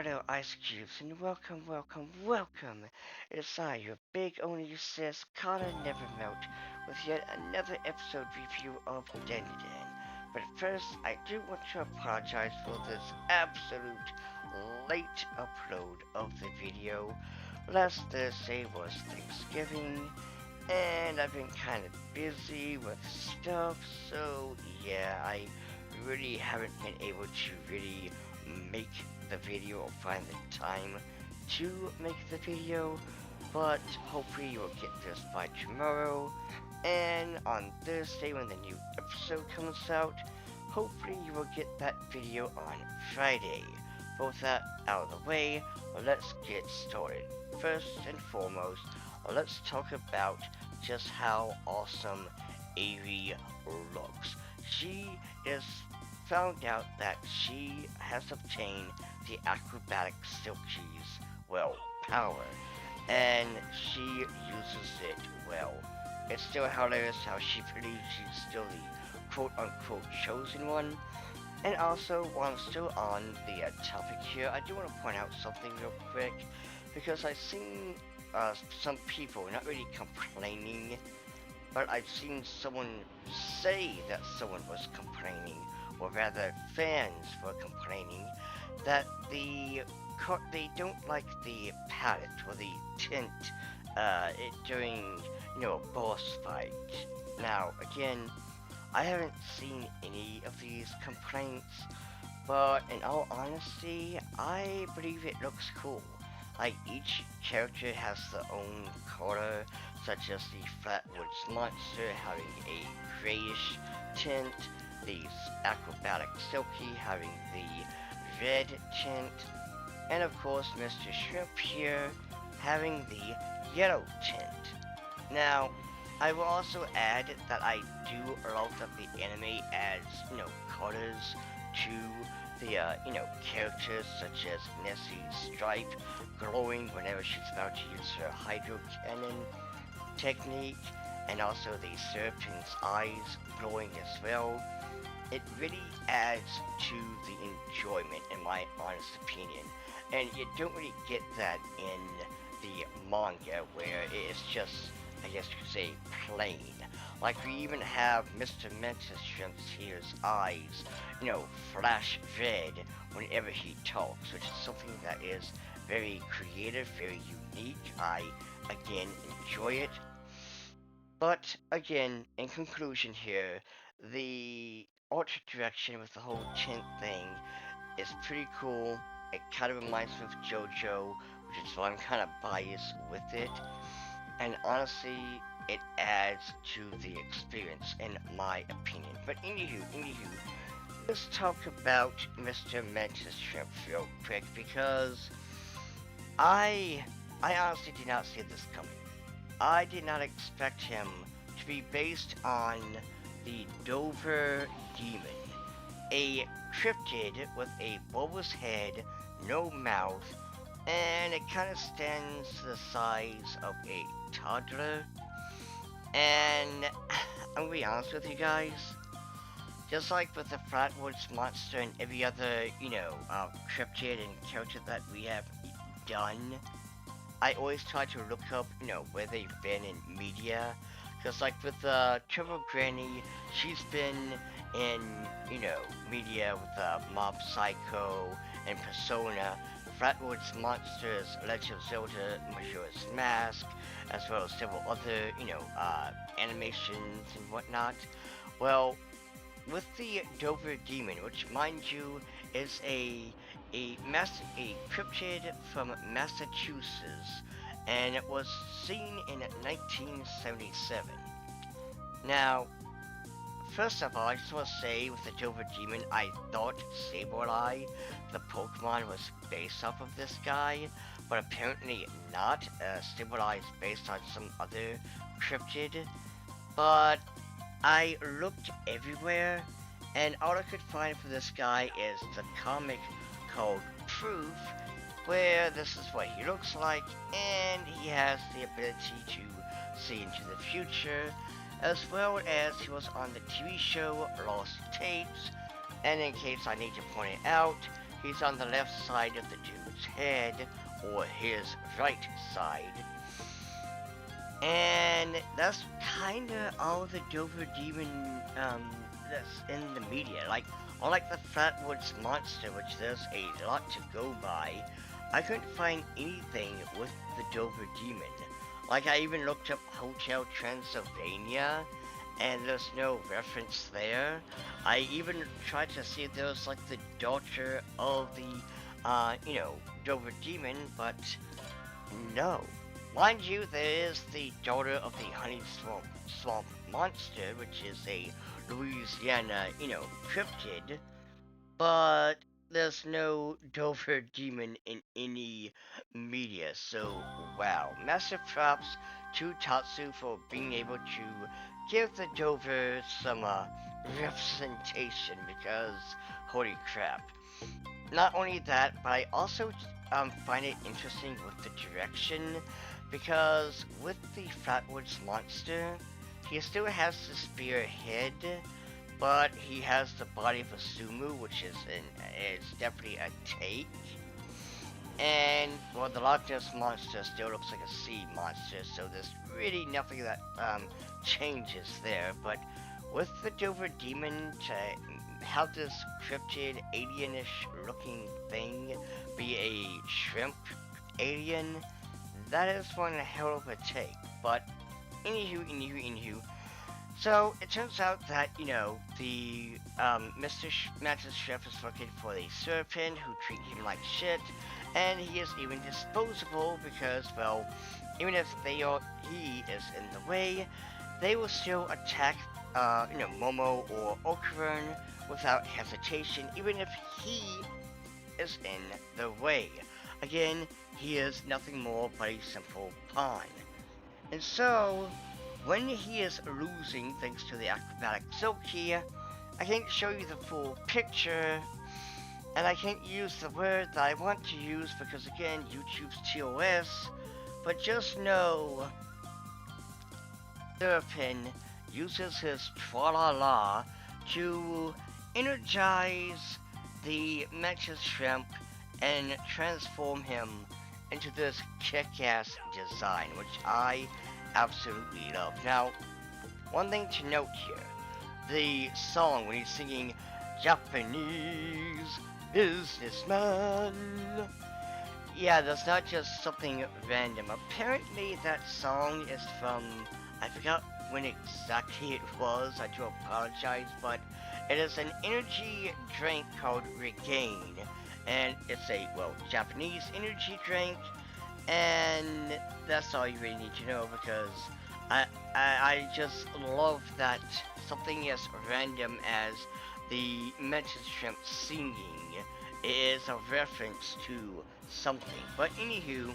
Hello, Ice Cubes, and welcome. It's I, your big only sis, Calla Nevermelt, with yet another episode review of Dandadan. But first, I do want to apologize for this absolute late upload of the video. Last Thursday was Thanksgiving, and I've been kind of busy with stuff, so yeah, I really haven't been able to really make the video or find the time to make the video, but hopefully you'll get this by tomorrow, and on Thursday when the new episode comes out, hopefully you will get that video on Friday. Both that out of the way, let's get started. First and foremost, let's talk about just how awesome Avery looks. She is found out that she has obtained the acrobatic silky's, well, power, and she uses it well. It's still hilarious how she believes she's still the quote-unquote chosen one. And also, while I'm still on the topic here, I do want to point out something real quick, because I've seen some people not really complaining, but I've seen someone say that someone was complaining, or rather fans were complaining, that they don't like the palette or the tint during, a boss fight. Now, again, I haven't seen any of these complaints, but in all honesty, I believe it looks cool. Like, each character has their own color, such as the Flatwoods monster having a grayish tint, the acrobatic Silky having the red tint, and of course Mr. Shrimp here having the yellow tint. Now, I will also add that I do love that the anime adds, colors to the, characters such as Nessie's stripe glowing whenever she's about to use her hydro cannon technique, and also the serpent's eyes glowing as well. It really adds to the enjoyment, in my honest opinion, and you don't really get that in the manga, where it's just, I guess you could say, plain. Like, we even have Mr. Mantis Shrimp's here's eyes, flash red whenever he talks, which is something that is very creative, very unique. I, again, enjoy it. But, again, in conclusion here, the art direction with the whole tint thing is pretty cool. It kind of reminds me of JoJo, which is why I'm kind of biased with it. And honestly, it adds to the experience, in my opinion. But anywho, let's talk about Mr. Mantis Shrimp real quick, because I honestly did not see this coming. I did not expect him to be based on the Dover Demon, a cryptid with a bulbous head, no mouth, and it kind of stands the size of a toddler. And I'm gonna be honest with you guys, just like with the Flatwoods monster and every other, cryptid and character that we have done, I always try to look up, where they've been in media. Because, like, with Turbo Granny, she's been in, media with Mob Psycho and Persona, Flatwoods Monsters, Legend of Zelda, Majora's Mask, as well as several other, animations and whatnot. Well, with the Dover Demon, which, mind you, is a cryptid from Massachusetts, and it was seen in 1977. Now, first of all, I just want to say, with the Dover Demon, I thought Sableye, the Pokemon, was based off of this guy, but apparently not. Sableye is based on some other cryptid, but I looked everywhere, and all I could find for this guy is the comic called Proof, where this is what he looks like, and he has the ability to see into the future, as well as he was on the TV show Lost Tapes, and in case I need to point it out, he's on the left side of the dude's head, or his right side. And that's kinda all the Dover Demon that's in the media. Like, unlike the Flatwoods Monster, which there's a lot to go by, I couldn't find anything with the Dover Demon. Like, I even looked up Hotel Transylvania, and there's no reference there. I even tried to see if there was, like, the daughter of the, Dover Demon, but no. Mind you, there is the daughter of the Swamp Monster, which is a Louisiana, cryptid, but there's no Dover Demon in any media, so wow. Massive props to Tatsu for being able to give the Dover some representation, because holy crap. Not only that, but I also find it interesting with the direction, because with the Flatwoods Monster, he still has the spear head, but he has the body of a sumo, which is definitely a take. And well, the Loch Ness Monster still looks like a sea monster, so there's really nothing that changes there. But with the Dover Demon, to have this cryptid alienish looking thing be a shrimp alien, that is one hell of a take. But anywho. So it turns out that, the Mantis Chef is looking for a serpent who treat him like shit, and he is even disposable because, well, even if he is in the way, they will still attack, Momo or Okuran without hesitation, even if he is in the way. Again, he is nothing more but a simple pawn. And so, when he is losing thanks to the acrobatic silk key, I can't show you the full picture, and I can't use the word that I want to use because, again, YouTube's TOS, but just know Serpin uses his Tra-La-La to energize the Mantis Shrimp and transform him into this kick-ass design, which I absolutely love. Now, one thing to note here, the song when he's singing Japanese businessman, yeah, that's not just something random. Apparently that song is from, I forgot when exactly it was, I do apologize, but it is an energy drink called Regain, and it's a, well, Japanese energy drink, and that's all you really need to know, because I just love that something as random as the Mantis Shrimp singing is a reference to something. But anywho,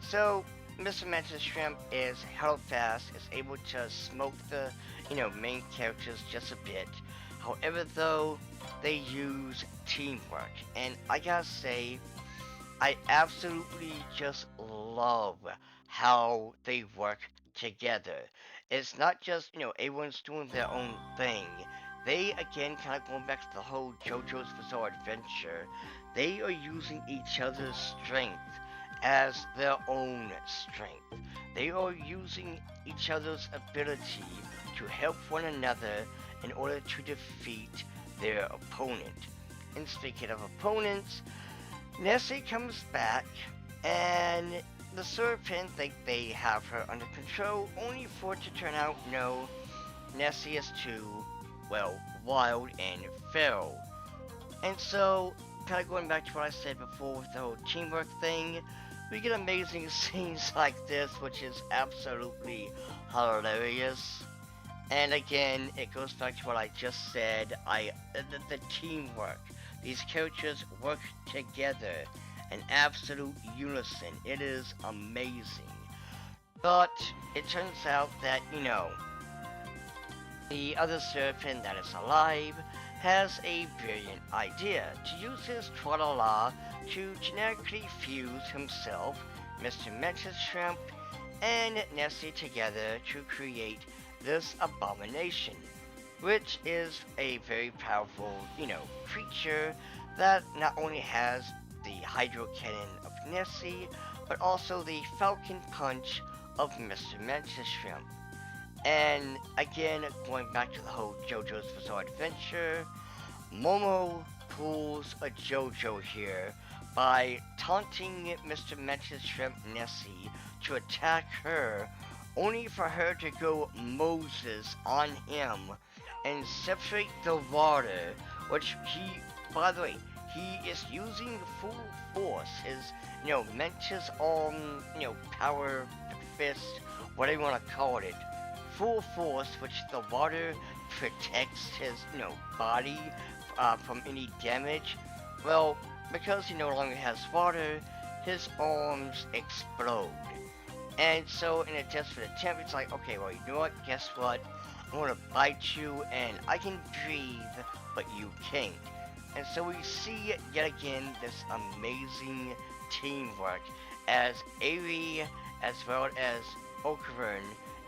so Mr. Mantis Shrimp is held fast, is able to smoke the, main characters just a bit. However, though, they use teamwork, and I gotta say, I absolutely just love how they work together. It's not just, everyone's doing their own thing. They, again, kind of going back to the whole JoJo's Bizarre Adventure, they are using each other's strength as their own strength. They are using each other's ability to help one another in order to defeat their opponent. And speaking of opponents, Nessie comes back, and the Serpent think they have her under control, only for it to turn out no, Nessie is too, well, wild and feral. And so, kind of going back to what I said before with the whole teamwork thing, we get amazing scenes like this, which is absolutely hilarious. And again, it goes back to what I just said, the teamwork. These characters work together in absolute unison. It is amazing. But it turns out that, the other serpent that is alive has a brilliant idea to use his Tra-La-La to genetically fuse himself, Mr. Mantis Shrimp, and Nessie together to create this abomination, which is a very powerful, creature that not only has the Hydro Cannon of Nessie, but also the Falcon Punch of Mr. Mantis Shrimp. And again, going back to the whole JoJo's Bizarre Adventure, Momo pulls a JoJo here by taunting Mr. Mantis Shrimp Nessie to attack her, only for her to go Moses on him and separate the water, which he, by the way, he is using full force, his, Mantis power fist, whatever you want to call it, full force, which the water protects his, body from any damage. Well, because he no longer has water, his arms explode. And so, in a desperate attempt, it's like, okay, well, you know what? Guess what? I'm gonna bite you, and I can breathe, but you can't. And so we see yet again this amazing teamwork as Airi as well as Okran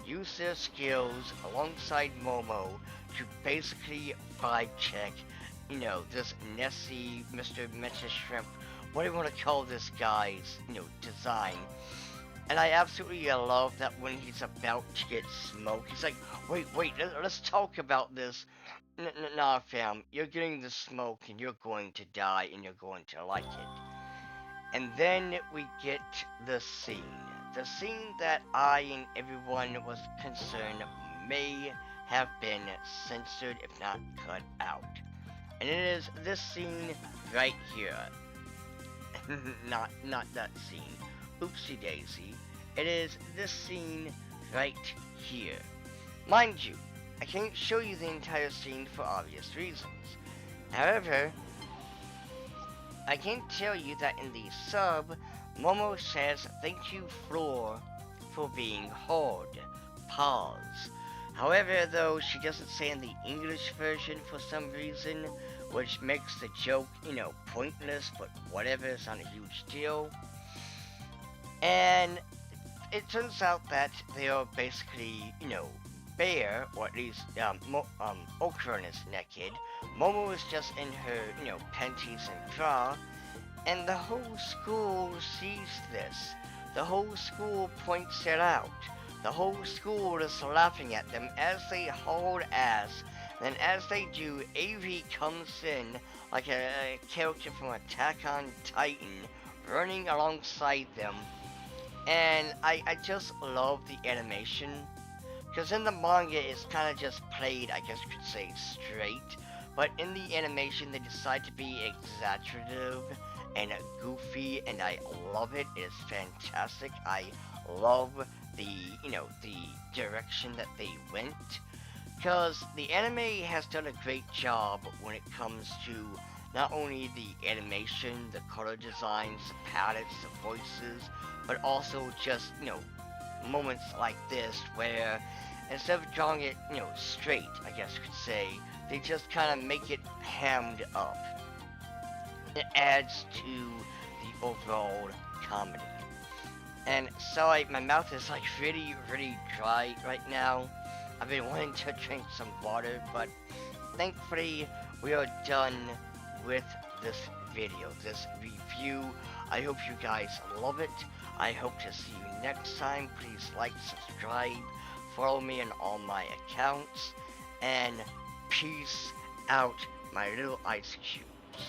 use their skills alongside Momo to basically vibe check, this Nessie, Mr. Mantis Shrimp, what do you want to call this guy's, design. And I absolutely love that when he's about to get smoked, he's like, wait, let's talk about this. Nah, fam, you're getting the smoke and you're going to die and you're going to like it. And then we get the scene. The scene that I and everyone was concerned may have been censored if not cut out. And it is this scene right here. not that scene. Oopsie daisy. It is this scene right here. Mind you, I can't show you the entire scene for obvious reasons. However, I can tell you that in the sub, Momo says thank you Floor for being hard. Pause. However, though, she doesn't say in the English version for some reason, which makes the joke, pointless, but whatever, it's not a huge deal. And it turns out that they are basically, bare, or at least, Okran is naked. Momo is just in her, panties and bra, and the whole school sees this. The whole school points it out. The whole school is laughing at them as they haul ass. Then as they do, Avi comes in like a character from Attack on Titan, running alongside them. And I just love the animation. Because in the manga, it's kind of just played, I guess you could say, straight. But in the animation, they decide to be exaggerative and goofy, and I love it. It's fantastic. I love the, the direction that they went. Because the anime has done a great job when it comes to not only the animation, the color designs, the palettes, the voices, but also just, moments like this where instead of drawing it, straight, I guess you could say, they just kind of make it hammed up. It adds to the overall comedy. And sorry, my mouth is like really dry right now. I've been wanting to drink some water, but thankfully we are done with this video, this review. I hope you guys love it. I hope to see you next time. Please like, subscribe, follow me on all my accounts, and peace out, my little ice cubes.